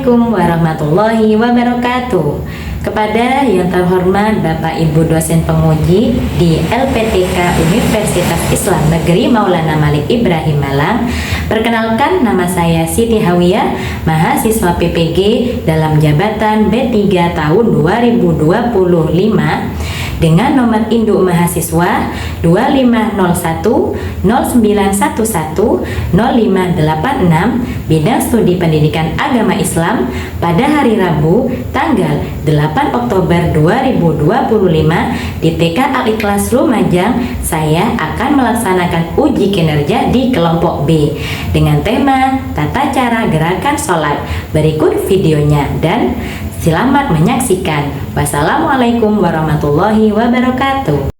Assalamualaikum warahmatullahi wabarakatuh. Kepada yang terhormat Bapak Ibu dosen penguji di LPTK Universitas Islam Negeri Maulana Malik Ibrahim Malang, perkenalkan nama saya Siti Hawiyah, mahasiswa PPG dalam jabatan B3 tahun 2025 dengan nomor induk mahasiswa 2501 0911 0586, bidang studi pendidikan agama Islam, pada hari Rabu tanggal 8 Oktober 2025 di TK Al-Ikhlas Lumajang. Saya akan melaksanakan uji kinerja di kelompok B dengan tema tata cara gerakan sholat. Berikut videonya dan selamat menyaksikan. Wassalamualaikum warahmatullahi wabarakatuh.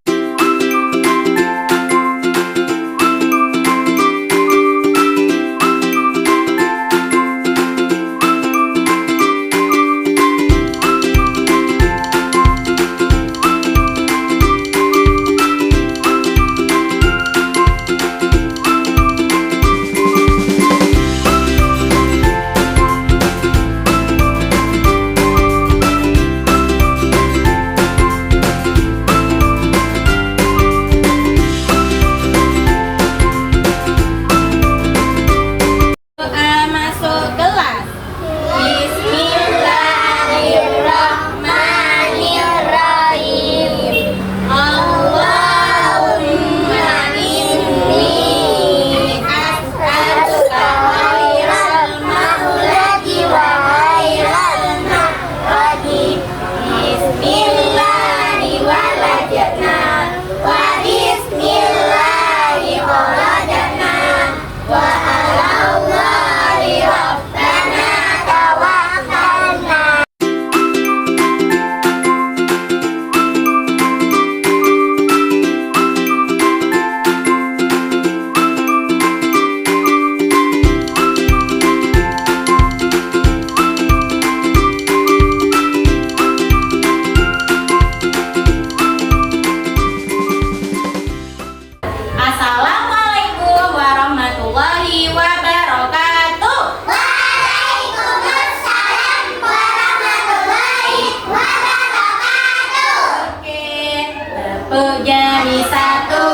Tepuk jari satu,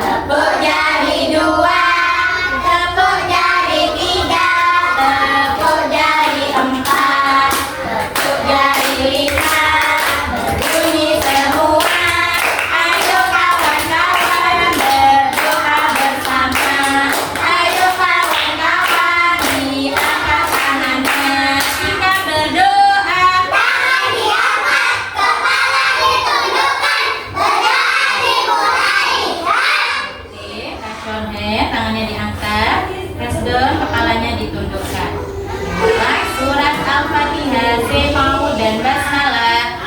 tepuk jari dua, tepuk jari tiga, tepuk jari empat, tepuk jari lima, berbunyi semua. Ayo kawan-kawan berdoa bersama. Ayo kawan-kawan diangkat tangannya. Kita berdoa. Tangan diangkat, kepala ditundukkan. Tangannya diangkat, press down, kepalanya ditundukkan. Mulai surat Al-Fatihah, Semaud dan Basmalah.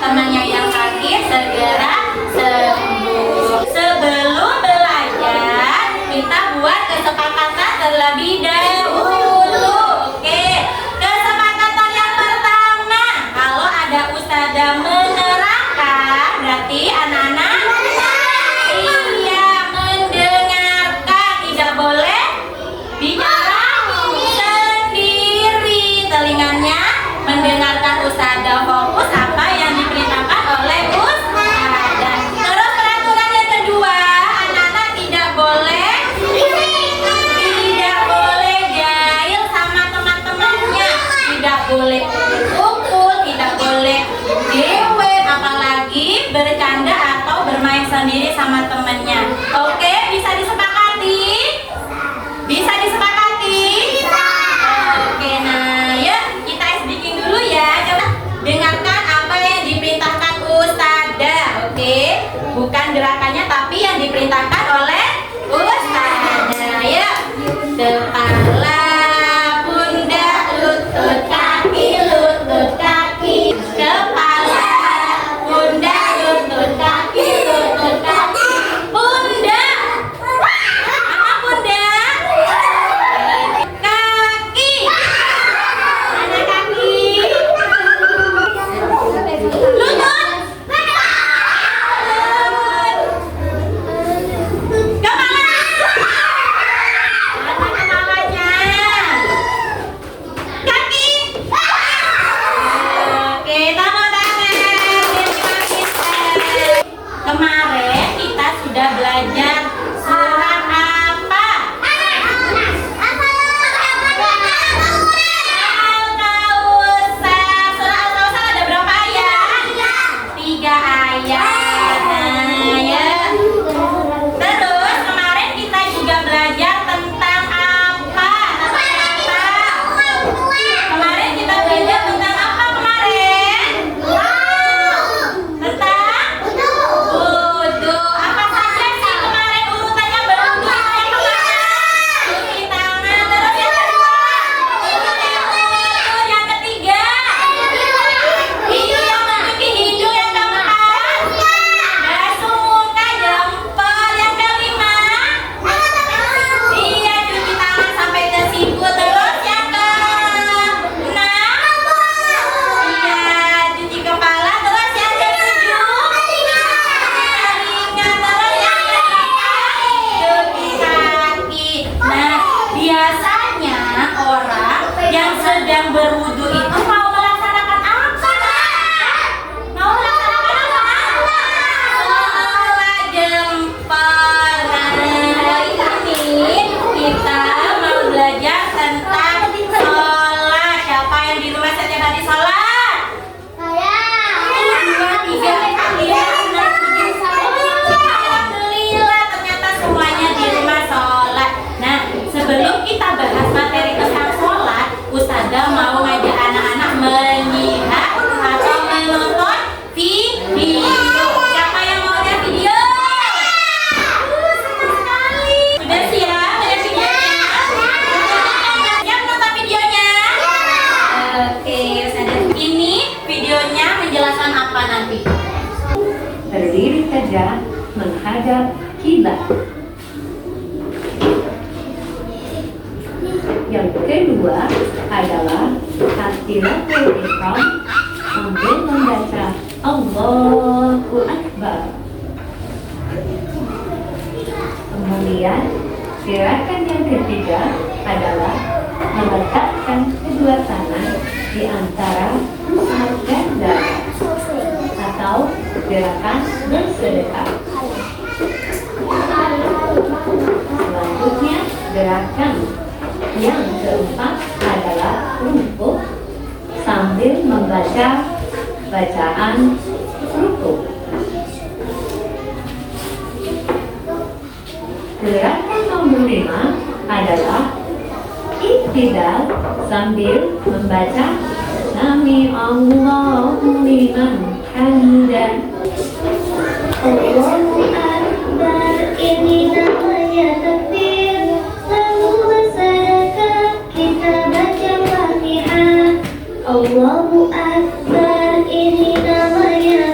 teman-temannya yang sakit segera sembuh. Sebelum belajar, kita buat kesepakatan terlebih dahulu. Oke, kesepakatan yang pertama, kalau ada ustazah menerangkan, berarti anak-anak mendengarkan, tidak boleh bicara sendiri. Telinganya mendengarkan ustazah, fokus apa yang diperintahkan oleh ustazah. Terus peraturan yang kedua, anak-anak tidak boleh jahil sama teman-temannya, tidak boleh kumpul, tidak boleh dewek, apalagi bercanda atau bermain sendiri sama temannya. Oke, bisa disepakati? Bisa disepakati? Oke, nah yuk kita speaking dulu ya. Coba dengarkan apa yang diperintahkan ustazah. Oke, bukan gerakannya tapi yang diperintahkan oleh ustazah. Yuk, kepala, pundak, lutut kaki, lutut kaki. Kepala, pundak, lutut kaki, lutut kaki. Pundak, mana pundak? Kaki, mana kaki? Lutut. Kepala. Mana kepalanya? Kaki. Oke, tepuk tangan. Terima kasih. Kemarin kita sudah belajar surat apa? Al-Kautsar. Surat Al-Kautsar ada berapa ayat? 3 ayat. Nah, ya. Terus kemarin kita juga belajar tentang apa? Kemarin kita belajar tentang apa kemarin? Tentang wudu. Apa saja sih kemarin urutannya berwudu itu yang pertama? Cuci tangan. Terus yang kedua? Wudu. Yang ketiga? Yang mencuci hidung. Yang keempat? Basuh muka, jempol. Yang kelima? Iya, cuci tangan sampai ke siku. Terus yang keenam? Iya, cuci kepala. Terus yang ketujuh? Telinga. Terus yang ke-8? Cuci kaki. Nah, biasanya orang yang sedang berwudu itu mau melaksanakan apa? Mau melaksanakan apa? Sholat jempol. Nah, hari ini kita mau belajar tentang sholat. Siapa yang di rumah setiap hari sholat? 1, 2, 3. Alhamdulillah, ternyata semuanya di rumah sholat. Nah, sebelum kita bahas materi tentang sholat, ustazah mau ngajak anak-anak melihat atau menonton video. Siapa yang mau lihat video? Senang sekali. Sudah siap lihat videonya? Siap nonton videonya? Oke, ustazah. Ini videonya menjelaskan apa nanti? Berdiri tegak menghadap kiblat. Yang kedua adalah takbiratul ihram sambil membaca Allahu Akbar. Kemudian gerakan yang ketiga adalah meletakkan kedua tangan di antara pusat dan dada atau gerakan bersedekah. Selanjutnya gerakan yang keempat adalah rukuk sambil membaca bacaan rukuk. Gerakan nomor 5 adalah iktidal sambil membaca Sami Allahu liman hamidah. Allahu Akbar, ini namanya takbir. Lalu masyarakat kita baca Fatihah. Allahu Akbar, ini namanya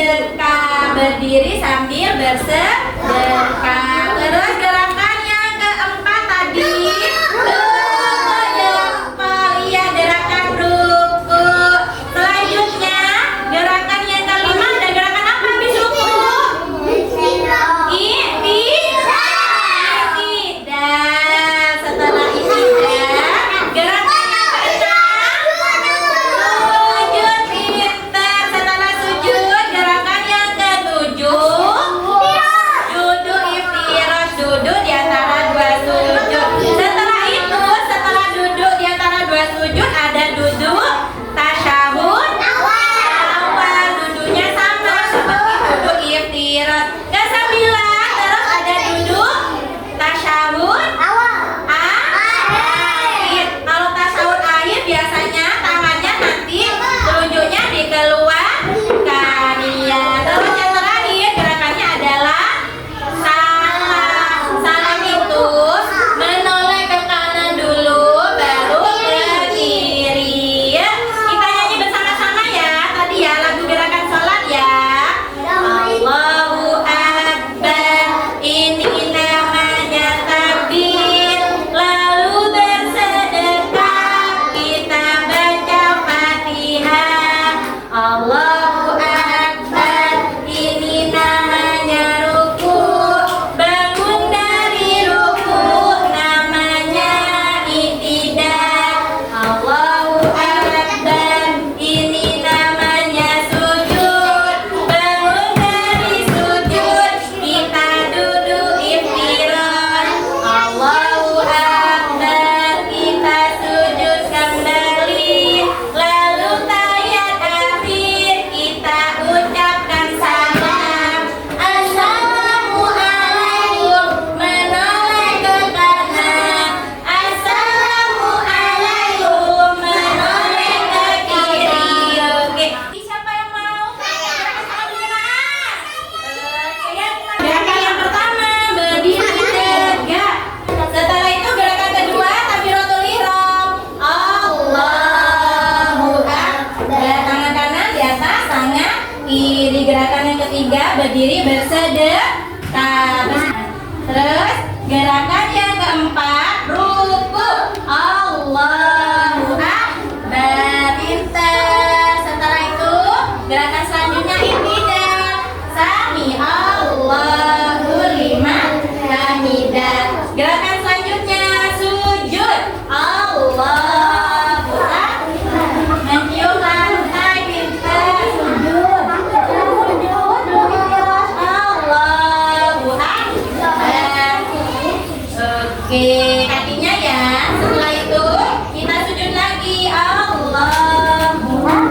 bersedekah. Berdiri sambil bersedekah. Terus gerakan yang keempat tadi iya, gerakan ruku. Selanjutnya gerakan yang kelima ada gerakan apa habis ruku? Iktidal. Setelah iktidal, gerakan yang keenam sujud pintar. Setelah sujud, gerakan yang ketujuh duduk iftirash, duduk di antara dua sujud. Setelah itu, setelah duduk di antara dua sujud ada duduk tasyahud awal. Duduknya sama seperti duduk iftirash. Kesembilan, terus ada duduk tasyahud akhir. Kalau tasyahud akhir biasanya tangannya nanti telunjuknya dikeluarkan. Iya. Terus yang terakhir gerakannya adalah salam. Salam itu menoleh ke kanan dulu, baru ke kiri. Ya. Kita nyanyi bersama-sama ya. Tadi ya lagu gerakan sholat ya. Allahu Akbar, ini namanya takbir. Lalu bersedekah, kita baca Fatihah. Allahu Akbar, ini namanya ruku. Bangun dari ruku, namanya iktidal. Allahu Akbar, ini namanya sujud. Bangun dari sujud, kita duduk iftirash. Allahu Akbar, kita sujud kembali. Lalu tahiyat akhir, kita ucapkan salam. Assalamualaikum, menoleh ke kanan. Assalamualaikum, menoleh ke kiri. Oke, siapa yang mau? Gerakan yang pertama berdiri tegak. Setelah itu gerakan kedua takbiratul ihram. Allahu Akbar. Tangan kanan di atas, tangan kiri. Gerakan yang ketiga berdiri bersedekah. Terus gerakan yang keempat ruku. Allahu Akbar. Pintar. Setelah itu gerakan selanjutnya iktidal. Sami Allahu liman hamidah. Gerakan selanjutnya sujud. Allahu Akbar. Mencium lantai, pintar. Sujud. Allahu Akbar. Oke, kakinya ya. Setelah itu kita sujud lagi. Allahu Akbar.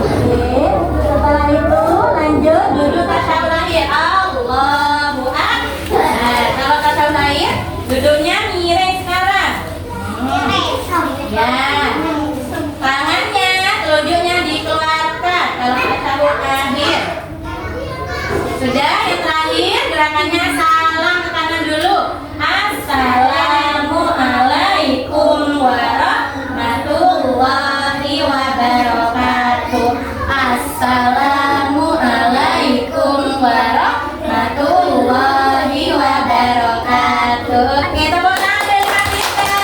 Oke. Setelah itu lanjut duduk tasyahud akhir. Allahu Akbar. Kalau tasyahud akhir duduknya miring sekarang. Ya. Tangannya telunjuknya dikeluarkan kalau tasyahud akhir. Sudah, yang terakhir gerakannya salam ke kanan dulu. Assalamualaikum warahmatullahi wabarakatuh. Assalamualaikum warahmatullahi wabarakatuh. Oke, tepuk tangan dari Kak Tika.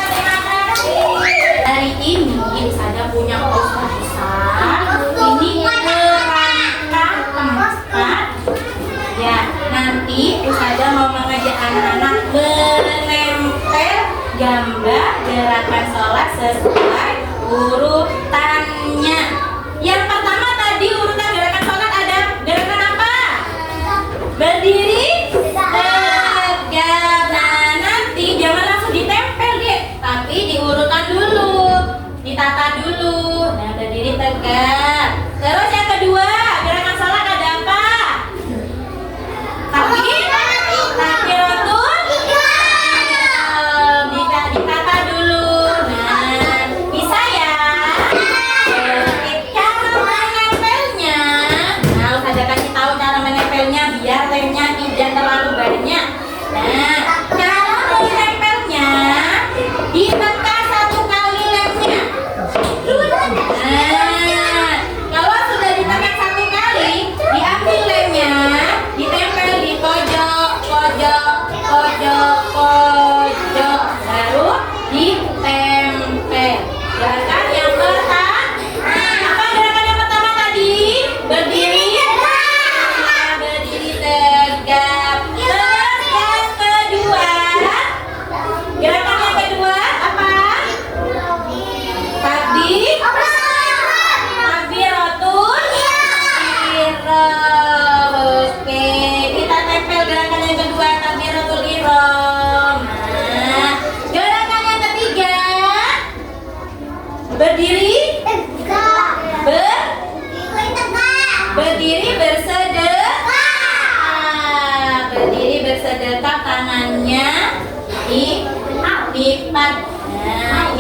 Terima kasih. Hari ini saya punya poster besar. Ini kerangka tempat. Ya, nanti saya mau mengajak anak-anak menempel gambar gerakan sholat sesuai urutannya. Yang pertama tadi urutan gerakan sholat ada gerakan apa? Berdiri tegak. Nah, nanti jangan langsung ditempel deh, tapi diurutan dulu, ditata dulu. Nah, berdiri tegak. Terus yang kedua gerakan sholat ada apa? Takbiratul ihram. Ditata dulu. Nah, bisa ya.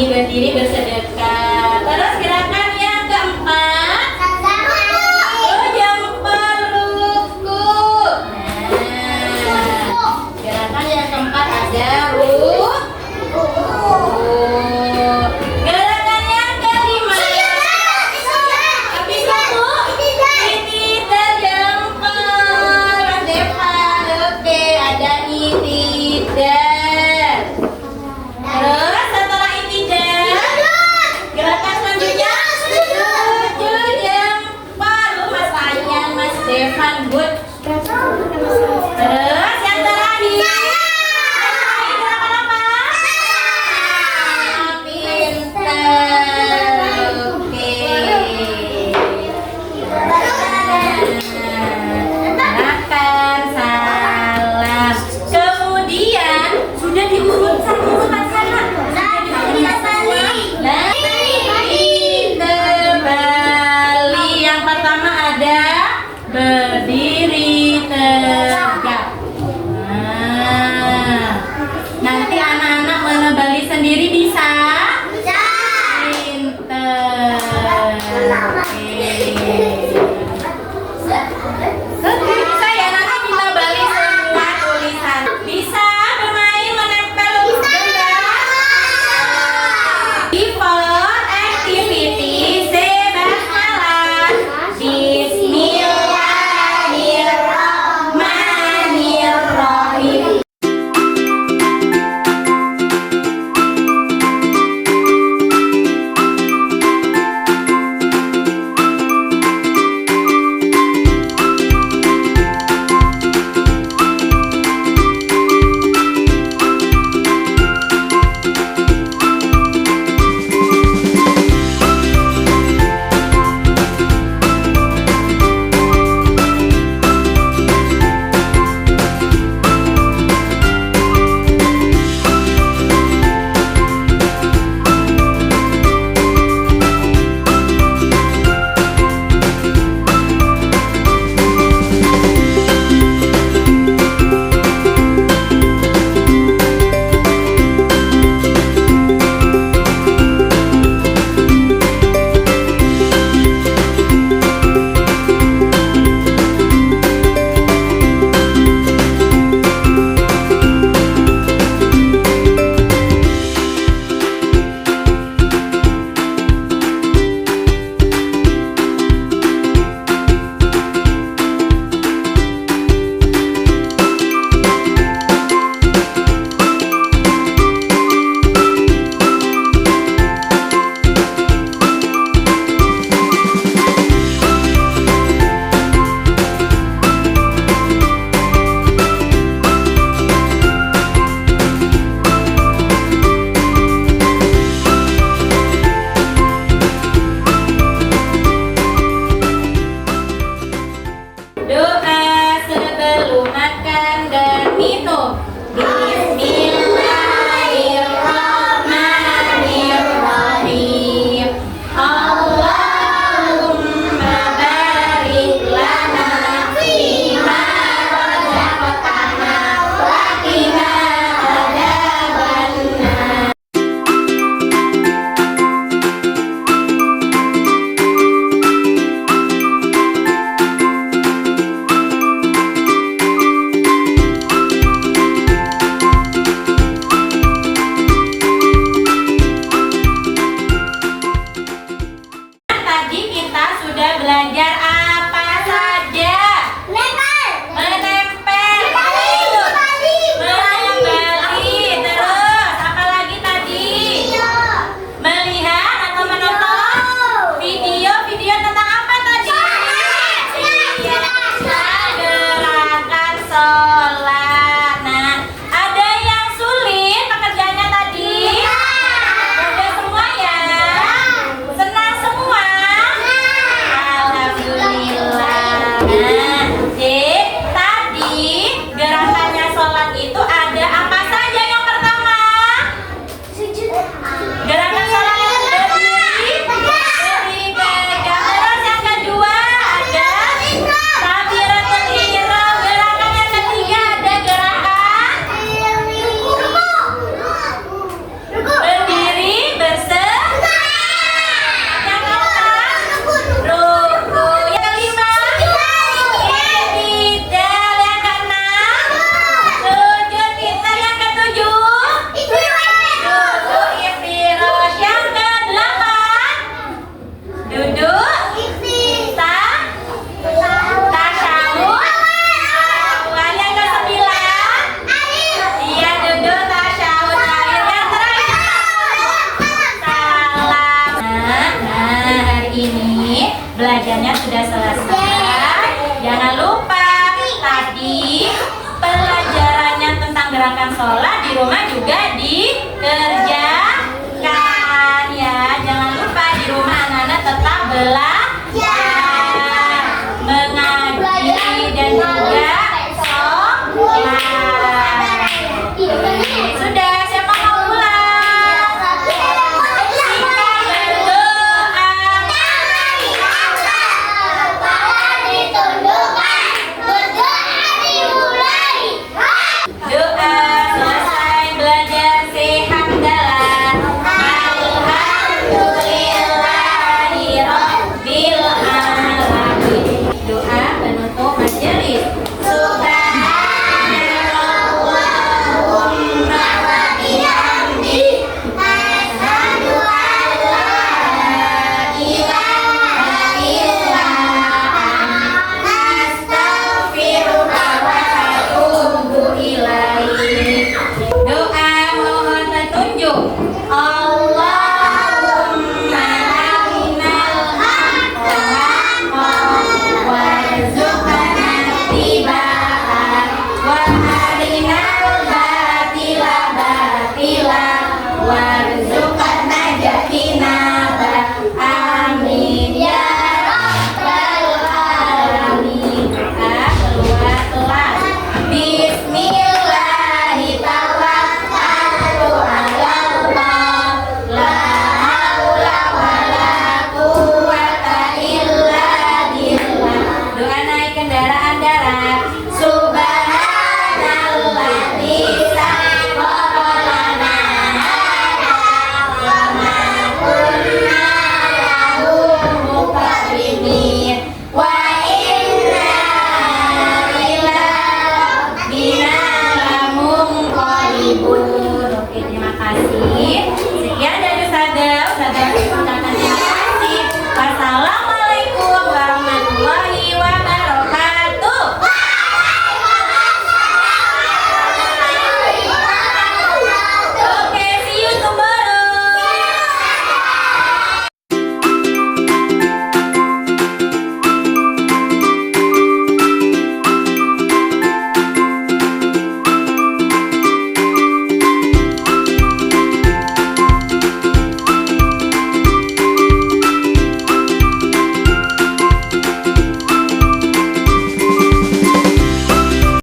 ini berdiri bersedekah. Terus gerakan yang keempat, jempol ruku. Nah, gerakan yang keempat ada ruku. Gerakan yang kelima, habis itu itidal jempol. Mas Devan, oke, ada itidal. Terus setelah itidal, gerakan selanjutnya sujud jempol. Mas Ryan, Mas Devan, good. Terus yang terakhir, gerakan apa? Pintar. Oke. Makan salam. Kemudian sudah diurutkan urutan sana. Terbalik. Yang pertama ada berdiri tegak. Nah, nanti anak-anak menebali sendiri bisa? Pinter. Oke, bisa ya, nanti kita balik semua tulisan. Bisa bermain menempel benda. Default activity sebasmalah. Bismillahirrahmanirrahim. belajarnya sudah selesai. Jangan lupa tadi pelajarannya tentang gerakan sholat di rumah juga dikerjakan ya. Jangan lupa di rumah anak-anak tetap belajar.